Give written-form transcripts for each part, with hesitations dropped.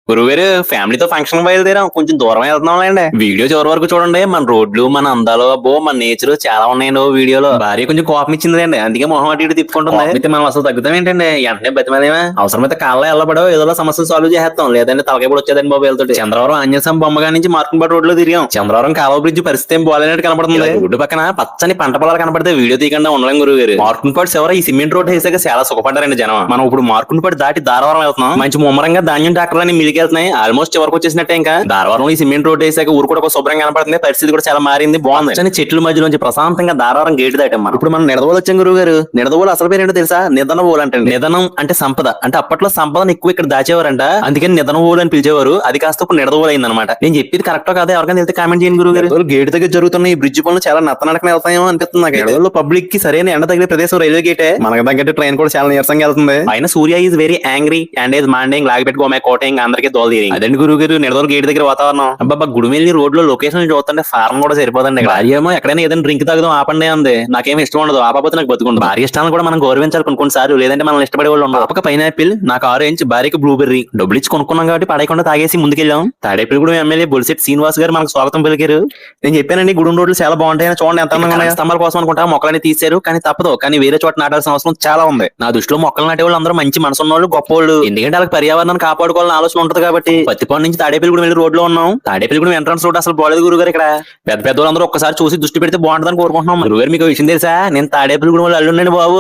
గురుగారు ఫ్యామిలీతో ఫంక్షన్ బయలుదేరాం, కొంచెం దూరం వెళ్తున్నాంలేండి. వీడియో చివరి వరకు చూడండి. మన రోడ్లు, మన అందాలు, అబ్బో మన నేచర్ చాలా ఉన్నాయండి వీడియోలో. భార్య కొంచెం కోపం ఇచ్చిందండి, అందుకే మొహం అటు ఇటు తిప్పుకుంటుంది. అయితే మనం అసలు తగ్గుతాం ఏంటండి, వెంటనే బతిమదేమా అవసరమైతే కాళ్ళ ఎల్లబడో ఏదో సమస్యలు సాల్వ్ చేస్తాం, లేదంటే తలకాయ కూడా వచ్చేదండి బాబు వెళ్తుంటే. చంద్రవరం ఆంజనేయం బొమ్మగా నుంచి మార్కునపేట రోడ్ లో తిరిగాం. చంద్రవరం కాలువ బ్రిడ్జ్ పరిస్థితి ఏం బాగాలేనట్టు కనపడుతుంది. రోడ్డు పక్కన పచ్చని పంట పొలాలు కనపడితే వీడియో తీయకుండా ఉండలేం గురుగారు. మార్కునపేట చివర ఈ సిమెంట్ రోడ్ వేసాక చాలా సుఖపడ్డారండి జనం. మనం ఇప్పుడు మార్కునపేట దాటి దారవరం వెళ్తున్నాం. మంచి ముమ్మరంగా ధాన్యం ట్రాక్టర్లని మిలికెళ్తున్నాయి. ఆల్మోస్ట్ చివరకు వచ్చేసినట్టే. ఇంకా దారవరం ఈ సిమెంట్ రోడ్ వేసాక ఊరు కూడా శుభ్రంగా కనపడుతుంది. పరిస్థితి కూడా చాలా మారింది, బాగుంది. చెట్ల మధ్యలోంచి ప్రశాంతంగా దారవరం గేటు దాటాం మనం. ఇప్పుడు మనం నిడదవోలు వచ్చాం గురువు గారు. నిడదవోలు అసలు పేరు ఏంటో తెలుసా? నిధనవోలు అంటే. నిధనం అంటే సంపద, అంటే అప్పట్లో సంపదను ఎక్కువ ఇక్కడ దాచేవారంట, అందుకని నిధనవోలు అని పిలిచేవారు. అది కాస్త ఇప్పుడు నిడదవోలు అయింది అనమాట. నేను చెప్పేది కరెక్టో కాదా ఎవరికైనా తెలిస్తే కామెంట్ చేయండి గురువు గారు. గేట్ దగ్గర జరుగుతున్న ఈ బ్రిడ్జ్ పనులు చాలా నత్తనడకన వెళ్తాయేమో అనిపిస్తుంది నాకు. నిడదవోలు పబ్లిక్ కి సరైన ఎండ తగిలే ప్రదేశం రైల్వే గేటే. మనకు తగ్గట్టు ట్రైన్ కూడా చాలా నీరసంగా వెళ్తుంది. ఆయన Surya is very angry and is మాండింగ్ లాగి పెట్టుకోమే కోటింగ్ అందరికీ తోలు తీరింగ్. అదండి గురువు గారు నిడదవోలు గేట్ దగ్గర వాతావరణం. అబ్బా గుడిమెల్లి రోడ్ లో లొకేషన్ చూస్తుంటే ఫారం కూడా సరిపోదండి. భార్య ఏమో ఎక్కడైనా ఏదైనా డ్రింక్ తాగుదాం ఆపండి అంది. నాకేమో ఇష్టం ఉండదు, ఆపకపోతే నాకు బతుకుంది. భార్య ఇష్టాలను కూడా మనం గౌరవించాలి కొన్నిసార్లు, లేదంటే మనం ఇష్టపడే వాళ్ళు ఉండదు. ఒక పైనాపిల్, నాకు ఆరెంజ్, భార్యకి బ్లూబెర్రీ. డబ్బులు ఇచ్చి కొనుక్కున్నాం కాబట్టి పడేయకుండా తాగేసి ముందుకెళ్ళాం. తాడేపల్లిగూడెం ఎమ్మెల్యే బొలిశెట్టి శ్రీనివాస్ గారు మనకు స్వాగతం పలికారు. నేను చెప్పానండి గూడెం రోడ్లు చాలా బాగుంటాయని. చూడండి ఎంత అందంగా ఉన్నాయి. స్తంభాల కోసం అనుకుంటా మొక్కలని తీశారు, కానీ తప్పదు. కానీ వేరే చోట నాటాల్సిన అవసరం చాలా ఉంది. నా దృష్టిలో మొక్కలు నాటే వాళ్ళు అందరూ మంచి మనసు ఉన్న వాళ్ళు, గొప్ప వాళ్ళు. ఎందుకంటే వాళ్ళకి పర్యావరణాన్ని కాపాడుకోవాలని ఆలోచన ఉంటుంది కాబట్టి. పత్తిపాడు నుంచి తాడేపల్లిగూడెం వెళ్ళి రోడ్ లో ఉన్నాం. తాడేపల్లిగూడెం ఎంట్రన్స్ రోడ్ అసలు బాలేదు గురుగారు. ఇక్కడ పెద్ద పెద్ద వాళ్ళందరూ ఒక్కసారి చూసి దృష్టి పెడితే బాగుంటుందని కోరుకుంటున్నాం. గురుగారు మీకు విషయం తెలుసా? నేను తాడేపల్లిగూడెం వాళ్ళు అల్లుండండి బాబు.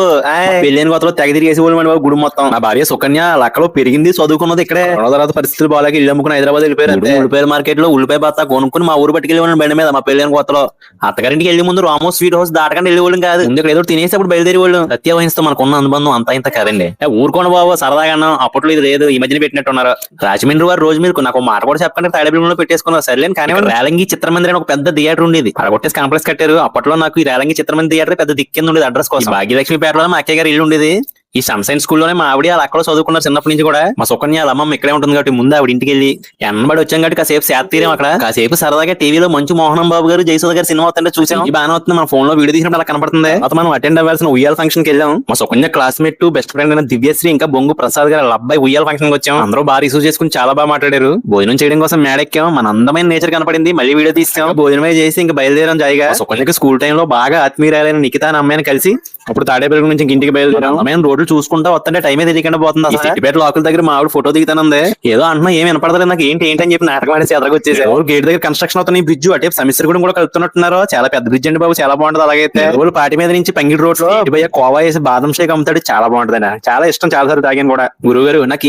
పెళ్ళైన కొత్తలో తెగ తిరిగేసి వాళ్ళు బాబు గుడి మొత్తం. నా భార్య సుకన్య లక్కలో పెరిగింది, చదువుకున్నది ఇక్కడే. తర్వాత పరిస్థితులు బాగాలేక ఇల్లు అమ్ముకుని హైదరాబాద్ వెళ్ళిపోయారు. ఉల్లిపాయల మార్కెట్ లో ఉల్లిపాయ బత్తా కొనుక్కుని మా ఊరు పట్టుకెళ్ళి బండి మీద మా పెళ్ళైన కొత్తలో. అత్తగారింటికి వెళ్లి ముందు రామో స్వీట్ హౌస్ దాటకుండా వెళ్ళి వాళ్ళం కాదు, ముందు ఏదో తినేసి అప్పుడు బయలుదేరి వాళ్ళు. సత్య వహిస్తూ మనకున్న అనుబంధం అంతా ఇంత కదండి. ఊరుకోండి బాబు, సరదాగా అప్పట్లో ఇది లేదు, ఈ మధ్యన పెట్టినట్టున్నారు. రాజమండ్రి వారు రోజు మీరు నాకు మాట కూడా చెప్పండి తాడేపల్లిగూడెంలో పెట్టేసుకున్నారు. సర్లేని కానీ రేలంగి చిత్రమందిర్ అని ఒక పెద్ద థియేటర్ ఉండేది, అడగొట్టేసి కాంప్లెక్స్ కట్టారు. అప్పట్లో నాకు ఈ రేలంగి చిత్రమందిర్ థియేటర్ పెద్ద దిక్కింది ఉండేది అడ్రస్ కోసం. భాగ్యలక్ష్మి పేటలో మా అక్కయ్య గారు ఇల్లు ఉండేది. ఈ సన్సైన్ స్కూల్లోనే మా ఆవిడ అలా అక్కడ చదువుకున్నారు చిన్నప్పటి నుంచి కూడా. మా సుకన్య అమ్మమ్మ ఇక్కడే ఉంటుంది కాబట్టి ముందు ఆవిడ ఇంటికి వెళ్ళి ఎన్నబడి వచ్చాం కాబట్టి కాసేపు సేద తీరాం అక్కడ. కాసేపు సరదాగా టీవీలో మంచు మోహనం బాబు గారు, జయసుధ గారు సినిమా అవుతుంటే చూసాం. ఈ బాగా అవుతుంది, మన ఫోన్ లో వీడియో తీసినప్పుడు అలా కనపడుతుంది. అతను మనం అటెండ్ అవ్వాల్సిన ఉయ్యాల ఫంక్షన్ కి వెళ్ళాం. మా సుకన్య క్లాస్మేట్ బెస్ట్ ఫ్రెండ్ అయిన దివ్యశ్రీ ఇంకా బొంగు ప్రసాద్ గారు అబ్బాయి ఉయ్యాల ఫంక్షన్ కి వచ్చాం. అందరూ బాగా రిసీవ్ చేసుకుని చాలా బాగా మాట్లాడారు. భోజనం చేయడం కోసం మేడెక్కాం. మన అందమైన నేచర్ కనపడింది, మళ్ళీ వీడియో తీసాం. భోజనమే చేసి ఇంకా బయలుదేరాం జాయిగా. సుకన్యకి స్కూల్ టైంలో బాగా ఆత్మీయురాలైన నిఖిత అనే అమ్మాయిని కలిసి అప్పుడు తాడేపల్లి నుంచి ఇంటికి బయలుదేరాం. అమ్మాయిని రోడ్లు చూసుకుంటా వస్తుంటే టైమే తెలియకుండా పోతుంది. అసలు సిద్దిపేట లోకల్ దగ్గర మా ఆవిడ ఫోటో దిగుతానంది. ఏదో అంటున్నా ఏం వినపడలేదు నాకు, ఏంటి అని చెప్పి నాటకం ఆడేసి ఎదరకు వచ్చేసి గేట్ దగ్గర కన్స్ట్రక్షన్ అవుతున్న ఈ బ్రిడ్జ్ అటే సమిశ్రగూడెం కూడా కలుపుతున్నట్టున్నారు. చాలా పెద్ద బ్రిడ్జ్ అండి బాబు, చాలా బాగుంటది. అలాగైతే పాటి మీద నుంచి పంగిడి రోడ్ లో కోవా వేసి బాదం షేక్ అమ్ముతాడు, చాలా బాగుంటది. చాలా ఇష్టం, చాలా సార్లు తాగాను కూడా. గురువు గారు నాకు